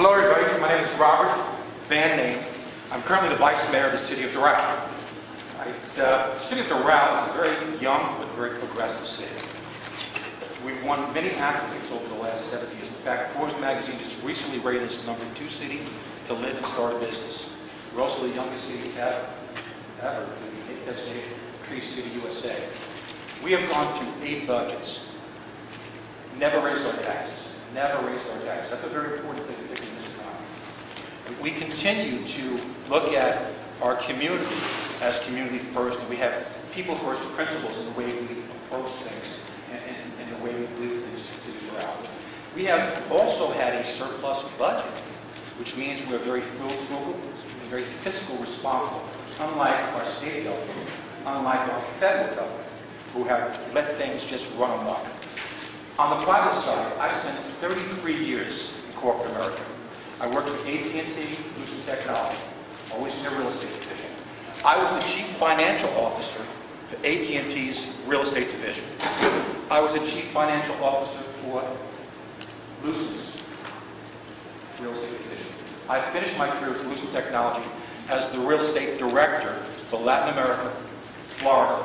Hello everybody, my name is Robert Van Name. I'm currently the Vice Mayor of the City of Doral. The City of Doral is a very young but very progressive city. We've won many accolades over the last 7 years. In fact, Forbes magazine just recently rated us the #2 city to live and start a business. We're also the youngest city ever to be designated Tree City USA. We have gone through 8 budgets. Never raised our taxes. Never raised our taxes. That's a very important thing to take in this economy. We continue to look at our community as community first, and we have people first principles in the way we approach things and the way we do things in the city of Doral. We have also had a surplus budget, which means we're very frugal, very fiscal responsible, unlike our state government, unlike our federal government, who have let things just run amok. On the private side, I spent 33 years in corporate America. I worked for AT&T, Lucent Technology, always in their real estate division. I was the chief financial officer for AT&T's real estate division. I was the chief financial officer for Lucent's real estate division. I finished my career with Lucent Technology as the real estate director for Latin America, Florida,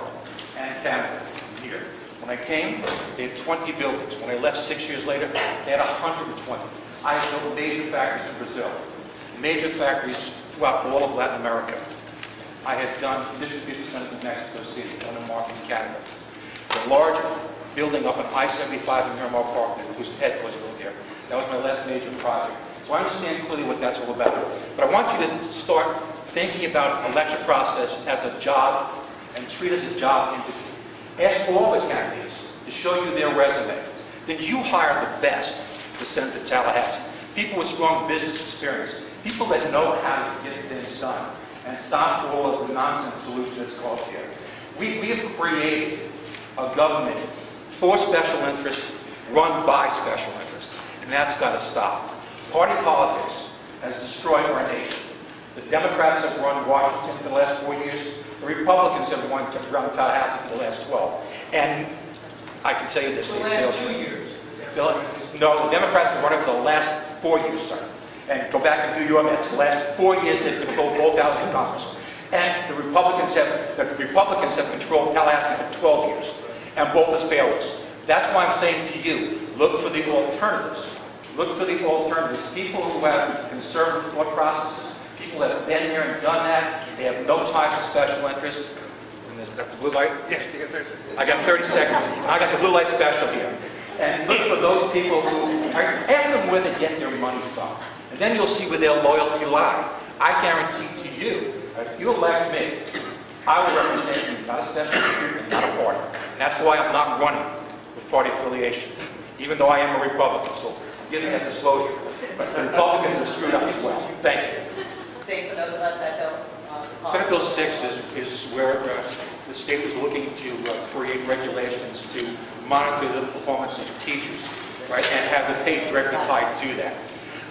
and Canada here. When I came, they had 20 buildings. When I left 6 years later, they had 120. I have built major factories in Brazil, major factories throughout all of Latin America. I had done distribution centers in Mexico City, one in Markham, Canada. The large building up on I-75 in Miramar Park, whose head was built there. That was my last major project. So I understand clearly what that's all about. But I want you to start thinking about election process as a job and treat it as a job interview. Ask all the candidates to show you their resume. Then you hire the best to send to Tallahassee. People with strong business experience. People that know how to get things done. And stop all of the nonsense solution that's called here. We have created a government for special interests, run by special interests. And that's got to stop. Party politics has destroyed our nation. The Democrats have run Washington for the last 4 years. The Republicans have run Tallahassee for the last 12. And I can tell you this. For the last 2 years. No, the Democrats have run it for the last 4 years, sir. And go back and do your math. The last 4 years they've controlled both houses of Congress. And the Republicans have controlled Tallahassee for 12 years. And both has failed us. That's why I'm saying to you, look for the alternatives. Look for the alternatives. People who have conservative thought processes, people that have been here and done that, they have no ties to special interests. That's the blue light? Yes, you got 30 seconds. I got 30 seconds. I got the blue light special here. And look for those people who ask them where they get their money from. And then you'll see where their loyalty lies. I guarantee to you, if you elect me, I will represent you, not a special group and not a party. And that's why I'm not running with party affiliation, even though I am a Republican. So I'm giving that disclosure. But the Republicans have screwed up as well. Thank you. Same for those of us that don't. Senate Bill 6 is where the state was looking to create regulations to monitor the performance of teachers, right, and have the pay directly tied to that.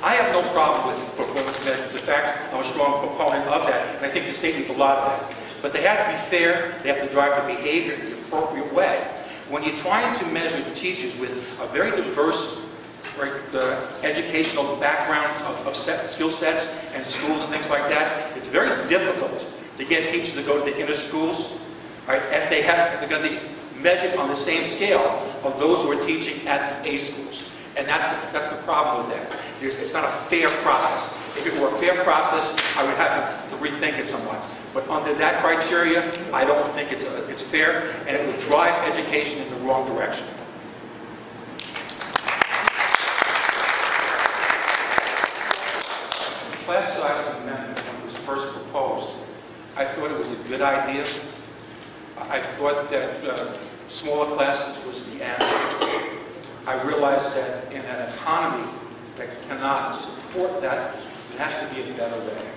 I have no problem with performance measures. In fact, I'm a strong proponent of that, and I think the state needs a lot of that. But they have to be fair. They have to drive the behavior in the appropriate way. When you're trying to measure teachers with a very diverse educational backgrounds of skill sets and schools and things like that, it's very difficult to get teachers to go to the inner schools, right, if they're going to be measured on the same scale of those who are teaching at the A schools. And that's the problem with that. It's not a fair process. If it were a fair process, I would have to rethink it somewhat. But under that criteria, I don't think it's fair, and it would drive education in the wrong direction. The class size amendment, when it was first proposed, I thought it was a good idea. I thought that smaller classes was the answer. I realized that in an economy that cannot support that, there has to be a better way.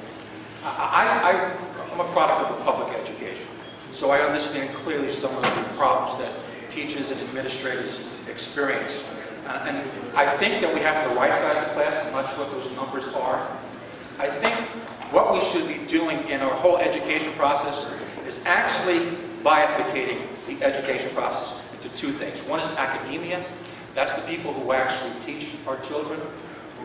I'm a product of the public education, so I understand clearly some of the problems that teachers and administrators experience. And I think that we have to right-size the class. I'm not sure what those numbers are. I think what we should be doing in our whole education process is actually bifurcating the education process into 2 things. One is academia. That's the people who actually teach our children.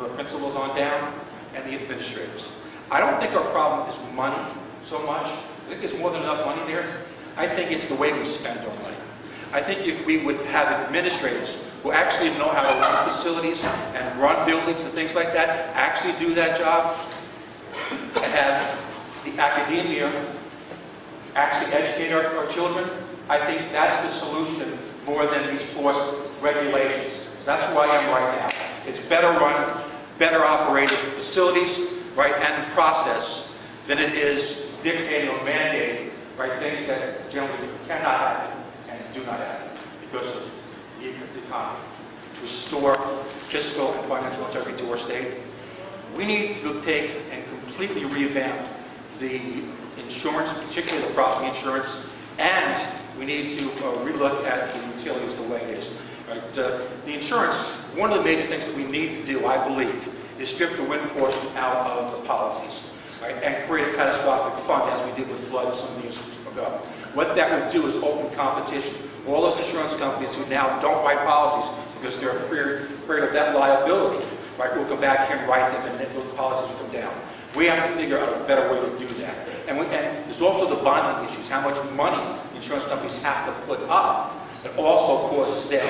from the principals on down, and the administrators. I don't think our problem is money so much. I think there's more than enough money there. I think it's the way we spend our money. I think if we would have administrators who actually know how to run facilities and run buildings and things like that, actually do that job, and have the academia actually educate our children, I think that's the solution more than these forced regulations. So that's where I am right now. It's better run, better operated facilities, right, and process than it is dictating or mandating, right, things that generally cannot happen and do not happen because of the economy. Restore fiscal and financial integrity to our state. We need to take and completely revamp the insurance, particularly the property insurance, and we need to relook at the utilities the way it is. Right? The insurance, one of the major things that we need to do, I believe, is strip the wind portion out of the policies, right? And create a catastrophic fund as we did with floods some years ago. What that would do is open competition. All those insurance companies who now don't write policies because they're afraid of that liability, right, will come back here and write them, and then those policies will come down. We have to figure out a better way to do that. And there's also the bonding issues, how much money insurance companies have to put up. It also causes them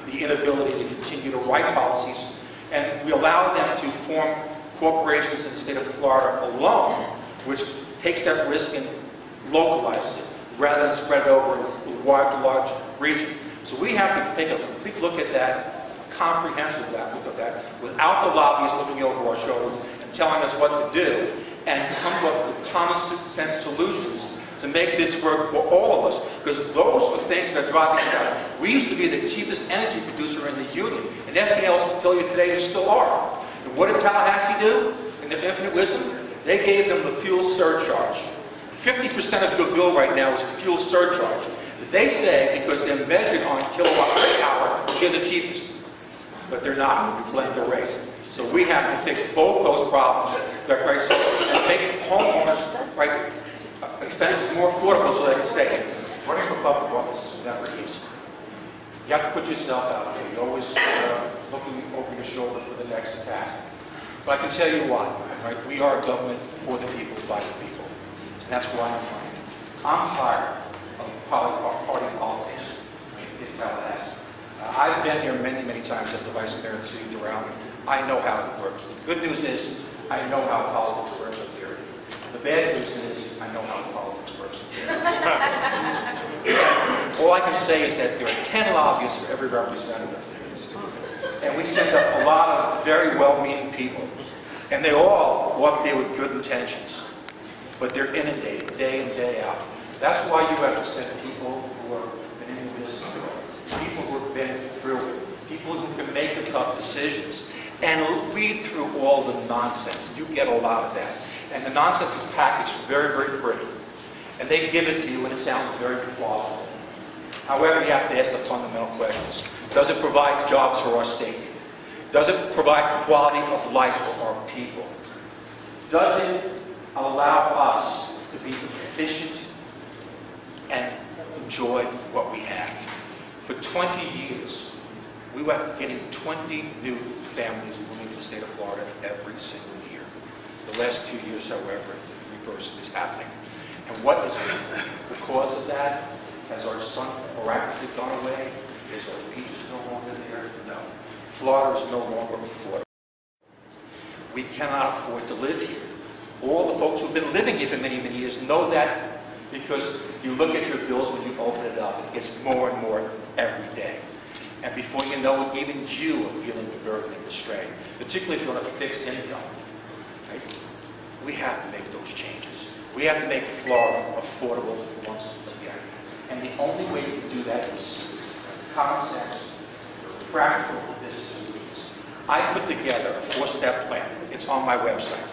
the inability to continue to write policies. And we allow them to form corporations in the state of Florida alone, which takes that risk and localizes it, rather than spread it over a large region. So we have to take a complete look at that, comprehensive look at that, without the lobbyists looking over our shoulders and telling us what to do, and come up with common sense solutions to make this work for all of us, because those are things that are driving us down. We used to be the cheapest energy producer in the union, and FPL will tell you today we still are. And what did Tallahassee do in their infinite wisdom? They gave them the fuel surcharge. 50% of your bill right now is fuel surcharge. They say because they're measured on kilowatt hour, they're the cheapest. But they're not when we blend the rate. So we have to fix both those problems, right, so, and make homeowners, right, expenses more affordable so they can stay. Running for public office is never easy. You have to put yourself out there. You're always looking over your shoulder for the next attack. But I can tell you what, right? We are a government for the people, by the people. And that's why I'm running. I'm tired of party politics in Tallahassee. I've been here many, many times as the vice mayor of the city of Doral. I know how it works. The good news is I know how politics works up here. The bad news is I know how politics works up here. All I can say is that there are 10 lobbyists for every representative. And we send up a lot of very well-meaning people. And they all go up there with good intentions. But they're inundated day in, day out. That's why you have to send people who have been in the business, people who have been through it, people who can make the tough decisions, and read through all the nonsense. You get a lot of that. And the nonsense is packaged very, very pretty. And they give it to you and it sounds very plausible. However, you have to ask the fundamental questions. Does it provide jobs for our state? Does it provide quality of life for our people? Does it allow us to be efficient and enjoy what we have? For 20 years, we were getting 20 new families moving to the state of Florida every single year. The last 2 years, however, the reverse is happening. And what is the cause of that? Has our sun miraculously gone away? Is our beaches no longer there? No. Florida is no longer affordable. We cannot afford to live here. All the folks who've been living here for many, many years know that, because you look at your bills when you open it up, it gets more and more every day. And before you know it, even you are feeling the burden and the strain, particularly if you're on a fixed income. Right? We have to make those changes. We have to make Florida affordable once again. And the only way to do that is common sense, practical business solutions. I put together a 4-step plan. It's on my website.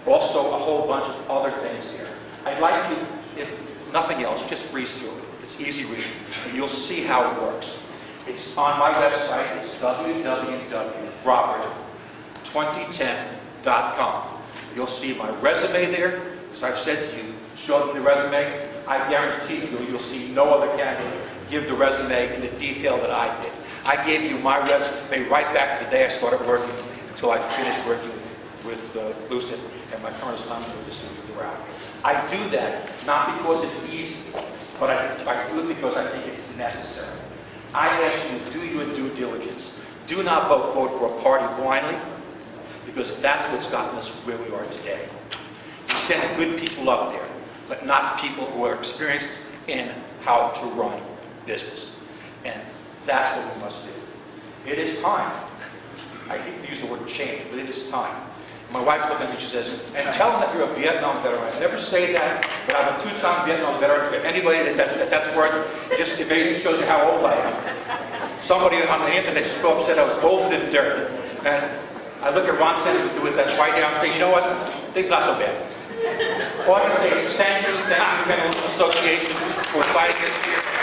Also a whole bunch of other things here. I'd like you, if nothing else, just breeze through it. It's easy reading, and you'll see how it works. It's on my website. It's www.Robert.2010.com. You'll see my resume there. As I've said to you, show them the resume. I guarantee you'll see no other candidate give the resume in the detail that I did. I gave you my resume right back to the day I started working until I finished working with Lucid and my current assignment with the city of Doral. I do that not because it's easy, but I do it because I think it's necessary. I ask you to do your due diligence. Do not vote for a party blindly, because that's what's gotten us where we are today. We send good people up there, but not people who are experienced in how to run business. And that's what we must do. It is time. I hate to use the word change, but it is time. My wife looked at me, she says, and tell them that you're a Vietnam veteran. I never say that, but I'm a two-time Vietnam veteran. For anybody that's worth, it maybe shows you how old I am. Somebody on the internet just go up and said I was older than dirt. And I look at Ron Sanders with that right now and say, you know what, things not so bad. All I can say is thank you, Kendall Association, for inviting us here.